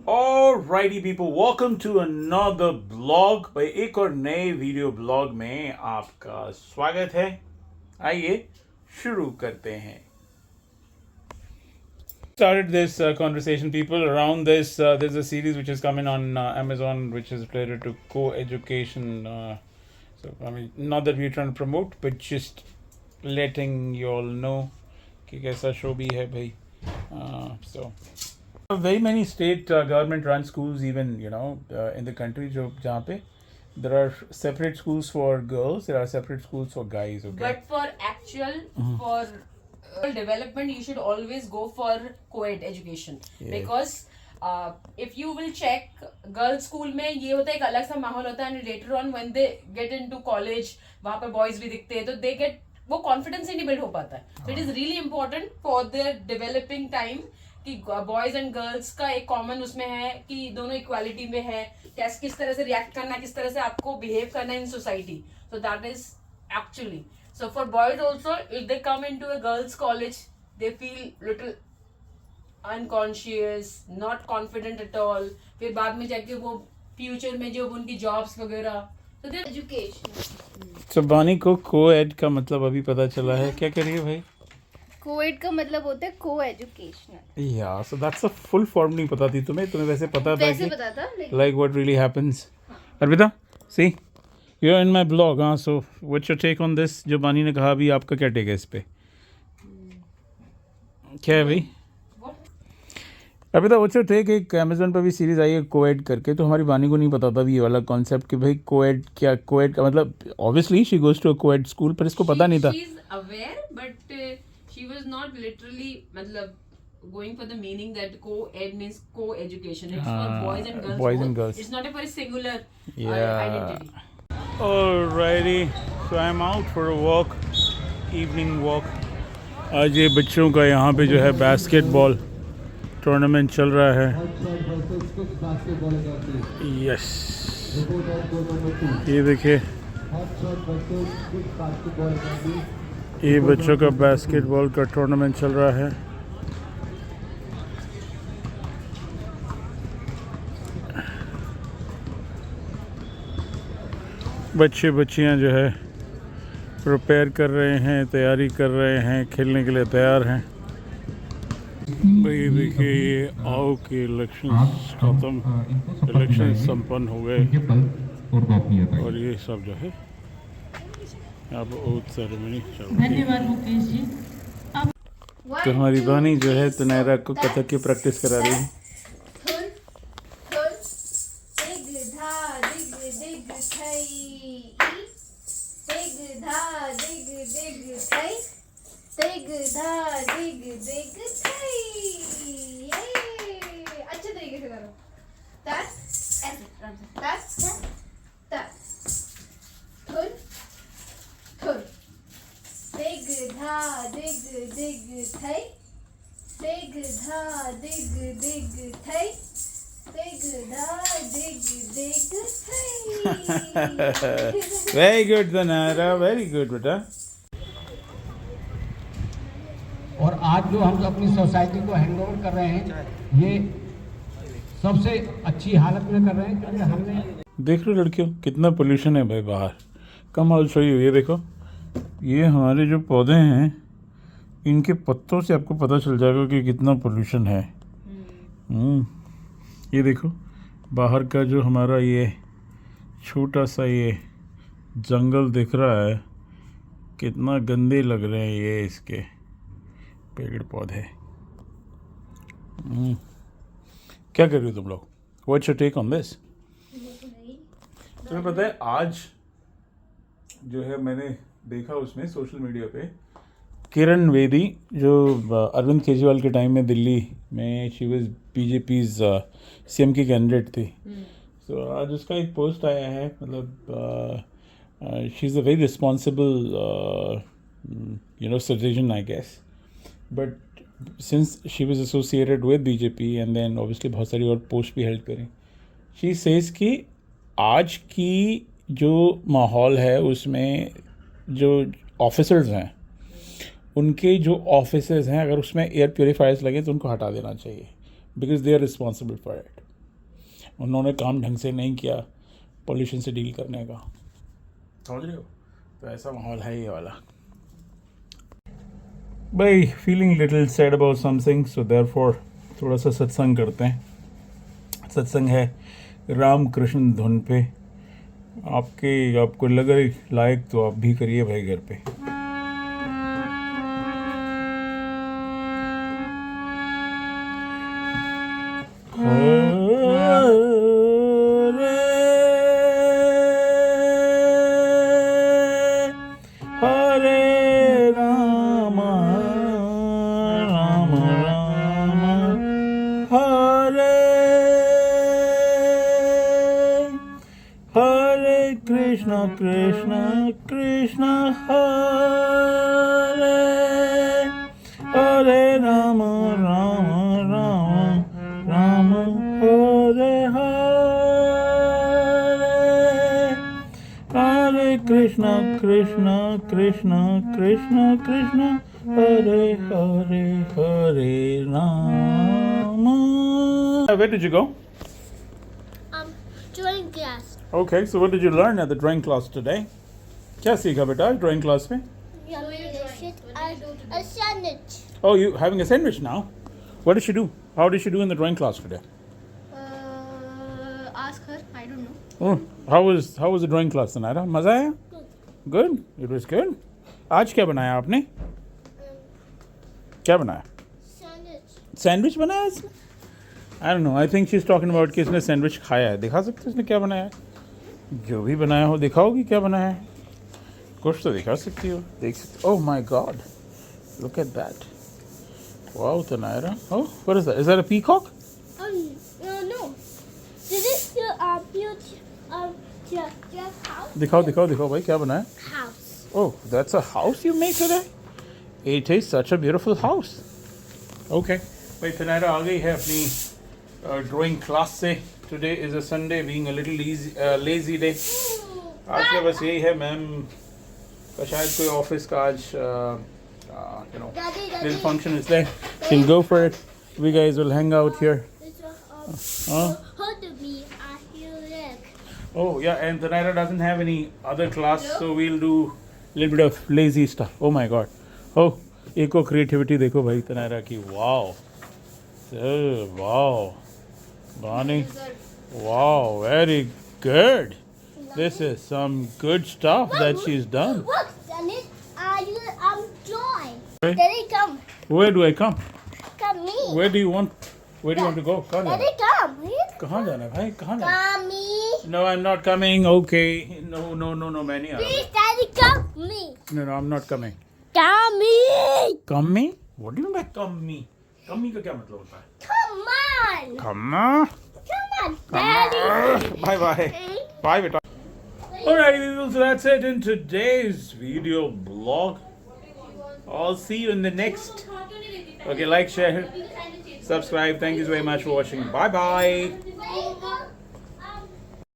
Alrighty people, welcome to another blog। भाई एक और नए वीडियो ब्लॉग में आपका स्वागत है। आइए शुरू करते हैं। Started this conversation, people, around this. There's a series which is coming on Amazon, which is related to co-education. So I mean, not that we're trying to promote, but just letting you all know कि कैसा show भी है भाई। So very many state government run schools, even in the country, जहाँ पे there are separate schools for girls, there are separate schools for guys. Okay, but for actual for development you should always go for co-ed education. Yeah. Because if you will check, girls school में ये होता है, एक अलग सा माहौल होता है, and later on when they get into college वहाँ पे boys भी दिखते हैं, तो they get वो confidence ही नहीं build हो पाता है. So it is really important for their developing time कि बॉयज एंड गर्ल्स का एक कॉमन उसमें है कि दोनों इक्वालिटी में है, कैसे किस तरह से रिएक्ट करना है, किस तरह से आपको बिहेव करना है in society. So that is actually so for boys also, if they come in to a girls college they feel little unconscious, not confident at all. फिर बाद में जाके वो फ्यूचर में जो उनकी जॉब्स वगैरह, तो दे एजुकेशन. so बानी को co-ed का मतलब अभी पता चला है. क्या करिए भाई? कोएड का मतलब होता है को educational. Yeah, so that's a full form. नहीं पता थी तुम्हें वैसे पता था वैसे कि पता था like what really happens. Arpita, see, you're in my blog, हाँ. So what's your take on this? जो बानी ने कहा, अभी आपका क्या टेक है इस पे? क्या है भाई? Arpita, what's your take? एक अमेजोन पर भी सीरीज आई है कोएड करके, तो हमारी बानी को नहीं पता था ये वाला कॉन्सेप्ट कि भाई कोएड क्या, कोएड का मतलब obviously she goes to a coed school, पर इसको पता नहीं था. She is aware, but she was not literally मतलब going for the meaning that co-ed means co-education. It's for boys and girls. boys and both. girls. It's not a very singular Yeah. identity. Alrighty, so I'm out for a walk, evening walk. आज ये बच्चों का यहाँ पे जो है basketball tournament चल रहा है. यस, ये देखिए, ये बच्चों का बास्केटबॉल का टूर्नामेंट चल रहा है. बच्चे बच्चियां जो है प्रिपेयर कर रहे हैं, तैयारी कर रहे हैं, खेलने के लिए तैयार हैं. भाई देखिए, ये आओ के इलेक्शन खत्म, इलेक्शन संपन्न हो गए और ये सब जो है अब ओथ सेरेमनी चल रही है. धन्यवाद मुकेश जी. तो हमारी बहनी जो है तनैरा को कथक की प्रैक्टिस करा रही है. अच्छे तरीके से करो. दिग धा दिग दिग थई, दिग धा दिग दिग थई, दिग धा दिग दिग थई. वेरी गुड तनैरा, वेरी गुड बेटा. और आज जो हम अपनी सोसाइटी को हैंड ओवर कर रहे हैं, ये सबसे अच्छी हालत में कर रहे हैं, क्योंकि हमने देख लो लड़कियों, कितना पोल्यूशन है भाई बाहर. कम ऑल शो यू, ये देखो, ये हमारे जो पौधे हैं इनके पत्तों से आपको पता चल जाएगा कि कितना पोल्यूशन है. ये देखो, बाहर का जो हमारा ये छोटा सा ये जंगल दिख रहा है, कितना गंदे लग रहे हैं ये इसके पेड़ पौधे. क्या कर रहे हो तुम लोग? What's your take on this? तुम्हें पता है आज जो है मैंने देखा उसमें सोशल मीडिया पे, किरण बेदी जो अरविंद केजरीवाल के टाइम में दिल्ली में शी वाज बीजेपीज सीएम की कैंडिडेट थी. तो आज उसका एक पोस्ट आया है, मतलब she is a very responsible citizen I guess, but since she was associated with BJP and then obviously बहुत सारी और पोस्ट भी हेल्ड करें. शी सेज कि आज की जो माहौल है उसमें जो ऑफिसर्स हैं, उनके जो ऑफिसर्स हैं, अगर उसमें एयर प्योरीफायर्स लगे तो उनको हटा देना चाहिए, because they are responsible for it. उन्होंने काम ढंग से नहीं किया पोल्यूशन से डील करने का, समझ रहे हो? तो ऐसा माहौल है ये वाला भाई. Feeling little sad about something, so therefore थोड़ा सा सत्संग करते हैं. सत्संग है रामकृष्ण धुन पे. आपको लगे लायक तो आप भी करिए भाई घर पे. हरे Ram Ram Ram Hare Hare Krishna Krishna Krishna Hare Hare Ram Ram Ram Ram Hare Hare Krishna Krishna Krishna Krishna Krishna Hare Hare Hare Ram. Where did you go? Drawing class. Okay, so what did you learn at the drawing class today? क्या सीखा बेटा drawing class में? A sandwich. Oh, you having a sandwich now? What did she do? How did she do in the drawing class today? Ask her. I don't know. Oh, how was the drawing class, Tanara? मजा आया? Good. It was good. आज क्या बनाया आपने? क्या बनाया? Sandwich. Sandwich बनाया इसने? I don't know. I think she's talking about कि इसने सैंडविच खाया है. दिखा सकते हो इसने क्या बनाया है? जो भी बनाया हो दिखाओगी क्या बनाया है? कुछ तो दिखा सकती हो. देख सकते. Oh my God! Look at that. Wow, Tanara. Oh, what is that? Is that a peacock? No. This is the huge just house. दिखाओ भाई क्या बनाया? House. Oh, that's a house you make today? It is such a beautiful house. Okay. भाई तनायरा आ गई है अपनी drawing class से. Today is a Sunday, being a little lazy day. आज का बस यही है. मैम का शायद कोई ऑफिस का आज little function is there. She'll go for it. We guys will hang out here. Hold me. I feel sick. Oh yeah, and Tanaira doesn't have any other class, so we'll do a little bit of lazy stuff. Oh my God. Oh, echo creativity देखो भाई तनायरा की. Wow. Wow. Bonnie. Wow, very good. This is some good stuff that she's done. Look, Dennis. I'm drawing. Right. Daddy, come. Where do I come? Come me. Where do you want to go? कहाँ जाना? Daddy, come. कहाँ जाना है भाई? कहाँ जाना है? Come me. No, I'm not coming. Okay. No, मैं नहीं आ रहा. Please, Daddy, come me. No, I'm not coming. Come me. Come me? What do you mean by come me? Come me का क्या मतलब होता है? Come on. Come on. Come on, Daddy. Bye. Bye, beta. Alright, people, so that's it in today's video blog. I'll see you in the next. Okay, like, share, subscribe. Thank you very much for watching. Bye bye.